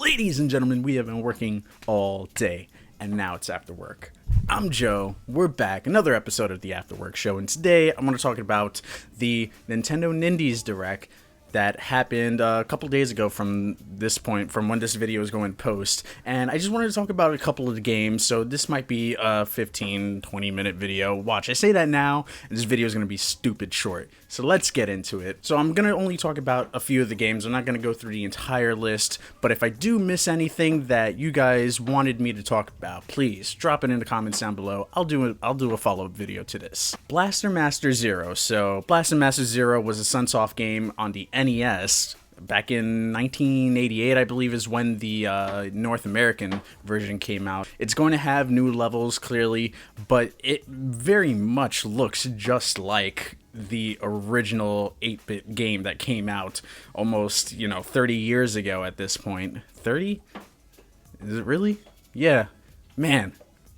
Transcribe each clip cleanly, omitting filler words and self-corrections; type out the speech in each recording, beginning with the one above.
Ladies and gentlemen, we have been working all day, and now it's after work. I'm Joe, we're back, another episode of the After Work Show, and today I'm going to talk about the Nintendo Nindies Direct that happened a couple days ago from this point, from when this video is going to post. And I just wanted to talk about a couple of the games, so this might be a 15-20 minute video. Watch, I say that now, and this video is going to be stupid short. So let's get into it. So I'm going to only talk about a few of the games. I'm not going to go through the entire list, but if I do miss anything that you guys wanted me to talk about, please drop it in the comments down below. I'll do a follow-up video to this. Blaster Master Zero. So Blaster Master Zero was a Sunsoft game on the NES back in 1988, I believe, is when the North American version came out. It's going to have new levels, clearly, but it very much looks just like the original 8-bit game that came out almost, 30 years ago at this point. 30? Is it really? Yeah. Man,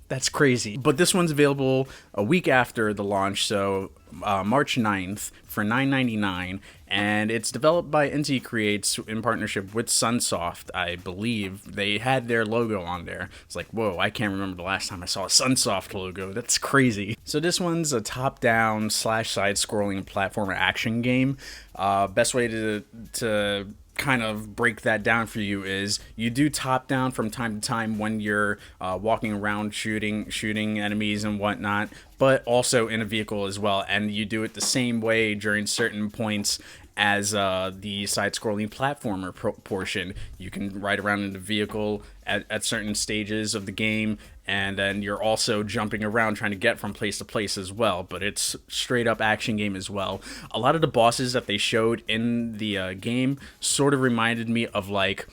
that's crazy. But this one's available a week after the launch, so March 9th for $9.99, and it's developed by NT Creates in partnership with Sunsoft, I believe. They had their logo on there. It's like, whoa, I can't remember the last time I saw a Sunsoft logo. That's crazy. So this one's a top-down / side-scrolling platformer action game. Best way to kind of break that down for you is you do top down from time to time when you're walking around shooting enemies and whatnot, but also in a vehicle as well, and you do it the same way during certain points as the side-scrolling platformer portion. You can ride around in the vehicle at certain stages of the game, and then you're also jumping around trying to get from place to place as well, but it's straight up action game as well. A lot of the bosses that they showed in the game sort of reminded me of like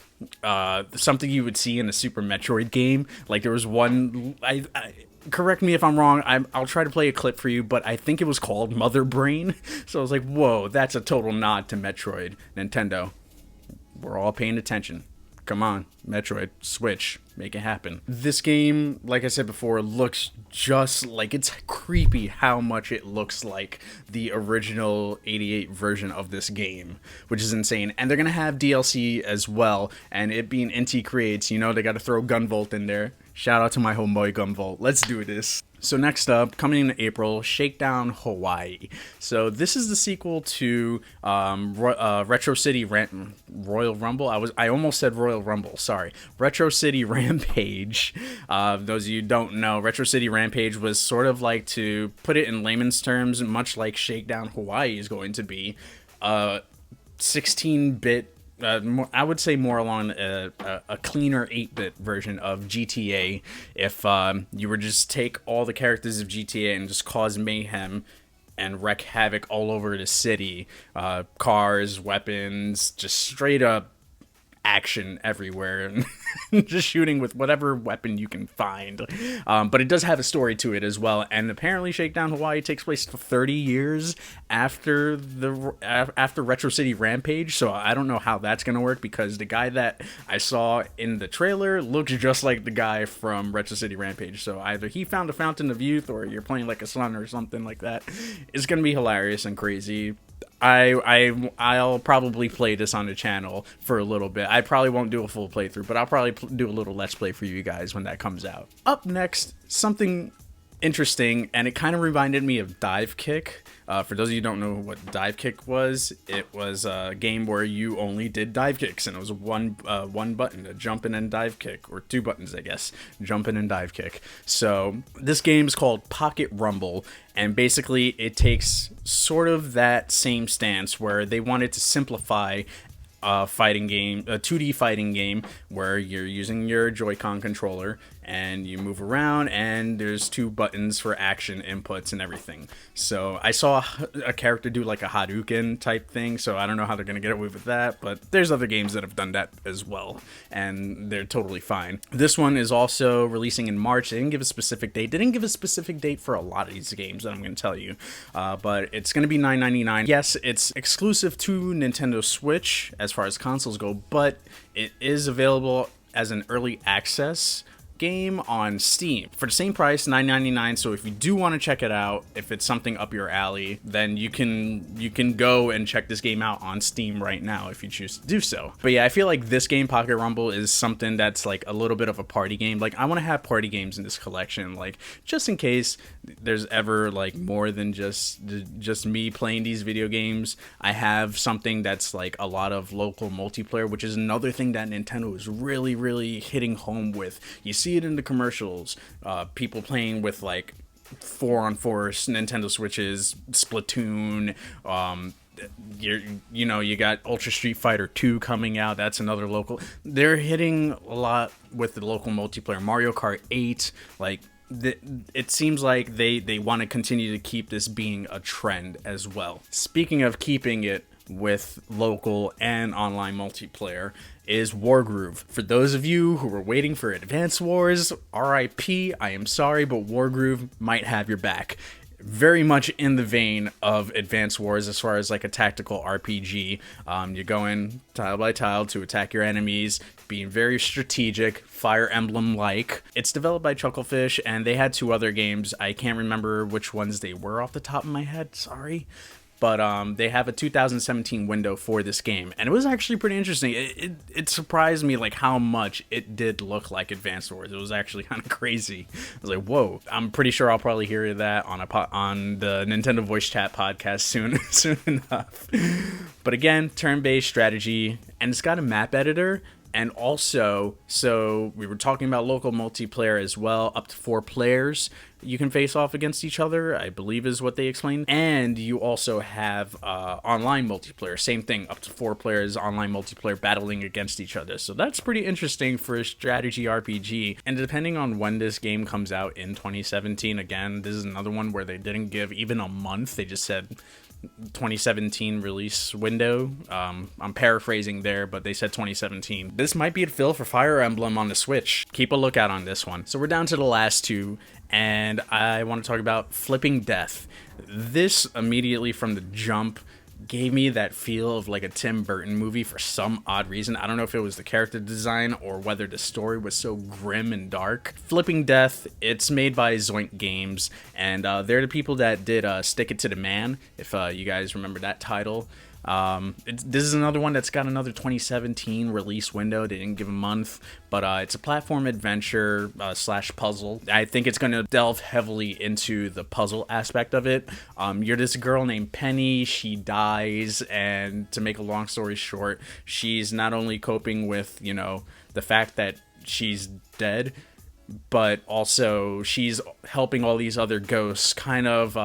something you would see in a Super Metroid game. Like there was one, correct me if I'm wrong, I'll try to play a clip for you, but I think it was called Mother Brain. So I was like, whoa, that's a total nod to Metroid. Nintendo, we're all paying attention. Come on, Metroid, Switch, make it happen. This game, like I said before, looks just like, it's creepy how much it looks like the original 88 version of this game, which is insane. And they're gonna have DLC as well, and it being NT Creates, they gotta throw Gunvolt in there. Shout out to my homeboy Gunvolt. Let's do this. So next up, coming in April, Shakedown Hawaii. So this is the sequel to Retro City Royal Rumble. I almost said Royal Rumble, sorry. Retro City Rampage. Those of you who don't know, Retro City Rampage was sort of like, to put it in layman's terms, much like Shakedown Hawaii is going to be, 16-bit, I would say more along a cleaner 8-bit version of GTA. If you were just take all the characters of GTA and just cause mayhem and wreak havoc all over the city, cars, weapons, just straight up action everywhere, and just shooting with whatever weapon you can find. But it does have a story to it as well, and apparently Shakedown Hawaii takes place 30 years after Retro City Rampage, so I don't know how that's gonna work, because the guy that I saw in the trailer looks just like the guy from Retro City Rampage, so either he found a fountain of youth or you're playing like a son or something like that. It's gonna be hilarious and crazy. I'll probably play this on the channel for a little bit. I probably won't do a full playthrough, but I'll probably do a little Let's Play for you guys when that comes out. Up next, something interesting, and it kind of reminded me of Dive Kick. For those of you who don't know what Dive Kick was, it was a game where you only did dive kicks, and it was one button, a jump in and dive kick, or two buttons, I guess, jump in and dive kick. So this game is called Pocket Rumble, and basically it takes sort of that same stance where they wanted to simplify fighting game, a 2D fighting game where you're using your Joy-Con controller and you move around, and there's two buttons for action inputs and everything. So I saw a character do like a Hadouken type thing, so I don't know how they're gonna get away with that, but there's other games that have done that as well, and they're totally fine. This one is also releasing in March. They didn't give a specific date. They didn't give a specific date for a lot of these games that I'm gonna tell you, but it's gonna be $9.99. Yes, it's exclusive to Nintendo Switch as far as consoles go, but it is available as an early access game on Steam for the same price, $9.99. So if you do want to check it out, if it's something up your alley, then you can go and check this game out on Steam right now if you choose to do so. But yeah, I feel like this game, Pocket Rumble, is something that's like a little bit of a party game. Like, I want to have party games in this collection, like just in case there's ever like more than just me playing these video games. I have something that's like a lot of local multiplayer, which is another thing that Nintendo is really hitting home with. You see it in the commercials, people playing with like 4-on-4 Nintendo Switches, Splatoon, you got Ultra Street Fighter 2 coming out. That's another local. They're hitting a lot with the local multiplayer. Mario Kart 8, like it seems like they want to continue to keep this being a trend as well. Speaking of keeping it with local and online multiplayer is Wargroove. For those of you who were waiting for Advance Wars, RIP, I am sorry, but Wargroove might have your back. Very much in the vein of Advance Wars as far as like a tactical RPG. You're going tile by tile to attack your enemies, being very strategic, Fire Emblem-like. It's developed by Chucklefish, and they had 2 other games. I can't remember which ones they were off the top of my head, sorry. But they have a 2017 window for this game, and it was actually pretty interesting. It surprised me like how much it did look like Advance Wars. It was actually kind of crazy. I was like, whoa! I'm pretty sure I'll probably hear that on the Nintendo Voice Chat podcast soon enough. But again, turn-based strategy, and it's got a map editor. And also, so we were talking about local multiplayer as well, up to 4 players you can face off against each other, I believe is what they explained. And you also have online multiplayer, same thing, up to 4 players, online multiplayer battling against each other. So that's pretty interesting for a strategy RPG. And depending on when this game comes out in 2017, again, this is another one where they didn't give even a month, they just said 2017 release window. I'm paraphrasing there, but they said 2017. This might be a fill for Fire Emblem on the Switch. Keep a lookout on this one. So we're down to the last 2, and I want to talk about Flipping Death. This immediately from the jump gave me that feel of like a Tim Burton movie for some odd reason. I don't know if it was the character design or whether the story was so grim and dark. Flipping Death, it's made by Zoink Games, and they're the people that did Stick It to the Man, if you guys remember that title. This is another one that's got another 2017 release window. They didn't give a month, but it's a platform adventure / puzzle. I think it's going to delve heavily into the puzzle aspect of it. You're this girl named Penny. She dies, and to make a long story short, she's not only coping with, the fact that she's dead, but also she's helping all these other ghosts kind of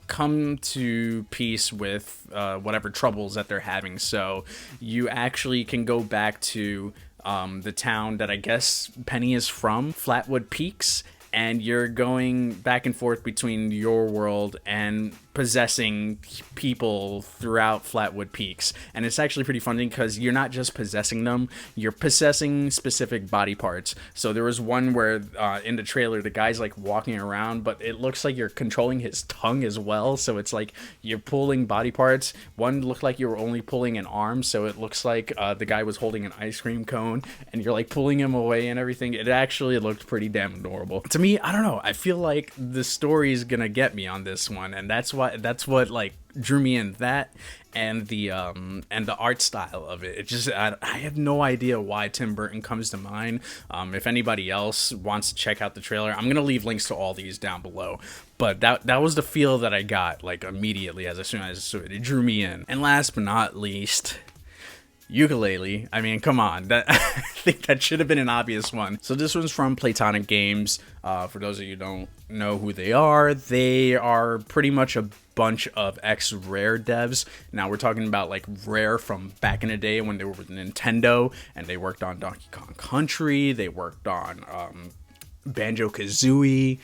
come to peace with whatever troubles that they're having. So you actually can go back to the town that I guess Penny is from, Flatwood Peaks, and you're going back and forth between your world and possessing people throughout Flatwood Peaks. And it's actually pretty funny because you're not just possessing them, you're possessing specific body parts. So there was one where in the trailer the guy's like walking around, but it looks like you're controlling his tongue as well. So it's like you're pulling body parts. One looked like you were only pulling an arm, so it looks like the guy was holding an ice cream cone and you're like pulling him away and everything. It actually looked pretty damn adorable. To me, I don't know, I feel like the story's gonna get me on this one, and that's what like drew me in, that and the art style of it. It just I have no idea why Tim Burton comes to mind. If anybody else wants to check out the trailer, I'm gonna leave links to all these down below. But that was the feel that I got like immediately as soon as I saw it. It drew me in. And last but not least, Yooka Laylee. I mean, come on. I think that should have been an obvious one. So this one's from Playtonic Games. For those of you who don't know who they are pretty much a bunch of ex-Rare devs. Now we're talking about like Rare from back in the day when they were with Nintendo, and they worked on Donkey Kong Country. They worked on Banjo-Kazooie.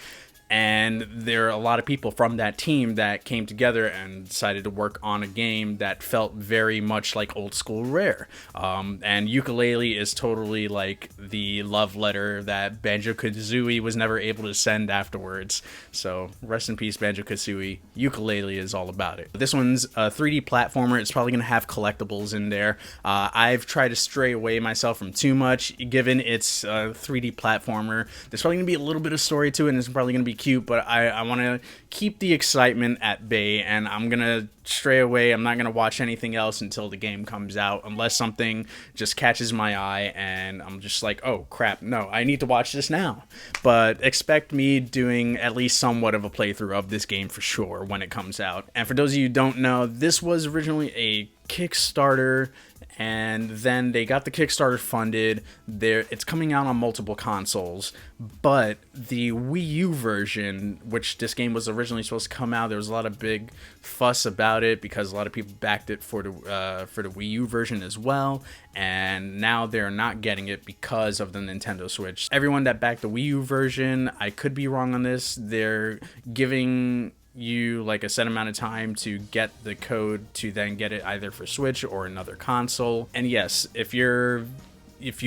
And there are a lot of people from that team that came together and decided to work on a game that felt very much like old school Rare. And Ukulele is totally like the love letter that Banjo-Kazooie was never able to send afterwards. So rest in peace, Banjo-Kazooie. Ukulele is all about it. This one's a 3D platformer. It's probably going to have collectibles in there. I've tried to stray away myself from too much, given it's a 3D platformer. There's probably going to be a little bit of story to it, and it's probably going to be cute, but I want to keep the excitement at bay, and I'm going to stray away. I'm not going to watch anything else until the game comes out, unless something just catches my eye and I'm just like, oh crap, no, I need to watch this now. But expect me doing at least somewhat of a playthrough of this game for sure when it comes out. And for those of you who don't know, this was originally a Kickstarter, and then they got the Kickstarter funded. It's coming out on multiple consoles, but the Wii U version, which this game was originally supposed to come out, there was a lot of big fuss about it because a lot of people backed it for the Wii U version as well, and now they're not getting it because of the Nintendo Switch. Everyone that backed the Wii U version, I could be wrong on this, they're giving you like a set amount of time to get the code to then get it either for Switch or another console. And yes, if you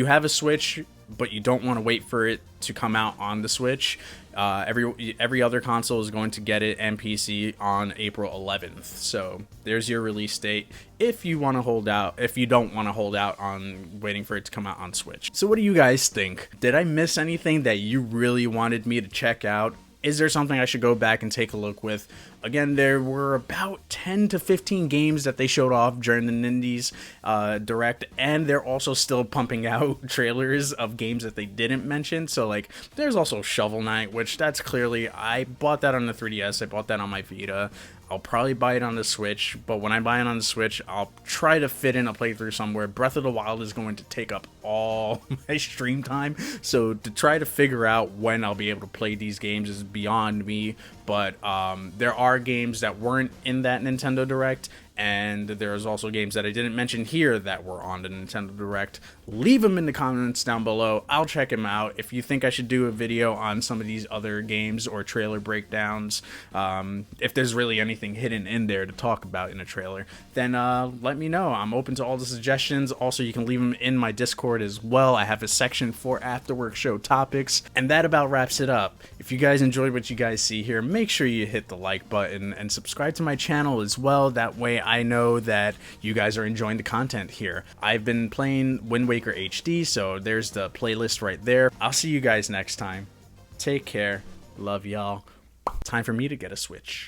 have a Switch but you don't want to wait for it to come out on the Switch, every other console is going to get it, and PC, on April 11th. So there's your release date if you want to hold out, if you don't want to hold out on waiting for it to come out on Switch. So what do you guys think? Did I miss anything that you really wanted me to check out? Is there something I should go back and take a look with? Again, there were about 10 to 15 games that they showed off during the Nindies Direct, and they're also still pumping out trailers of games that they didn't mention. So, like, there's also Shovel Knight, which that's clearly, I bought that on the 3DS, I bought that on my Vita. I'll probably buy it on the Switch, but when I buy it on the Switch, I'll try to fit in a playthrough somewhere. Breath of the Wild is going to take up all my stream time, so to try to figure out when I'll be able to play these games is beyond me. But there are games that weren't in that Nintendo Direct, and there's also games that I didn't mention here that were on the Nintendo Direct. Leave them in the comments down below. I'll check them out. If you think I should do a video on some of these other games or trailer breakdowns, if there's really anything hidden in there to talk about in a trailer, then let me know. I'm open to all the suggestions. Also, you can leave them in my Discord as well. I have a section for Afterwork show topics, and that about wraps it up. If you guys enjoyed what you guys see here, make sure you hit the like button and subscribe to my channel as well. That way I know that you guys are enjoying the content here. I've been playing Wind Waker HD, so there's the playlist right there. I'll see you guys next time. Take care. Love y'all. Time for me to get a Switch.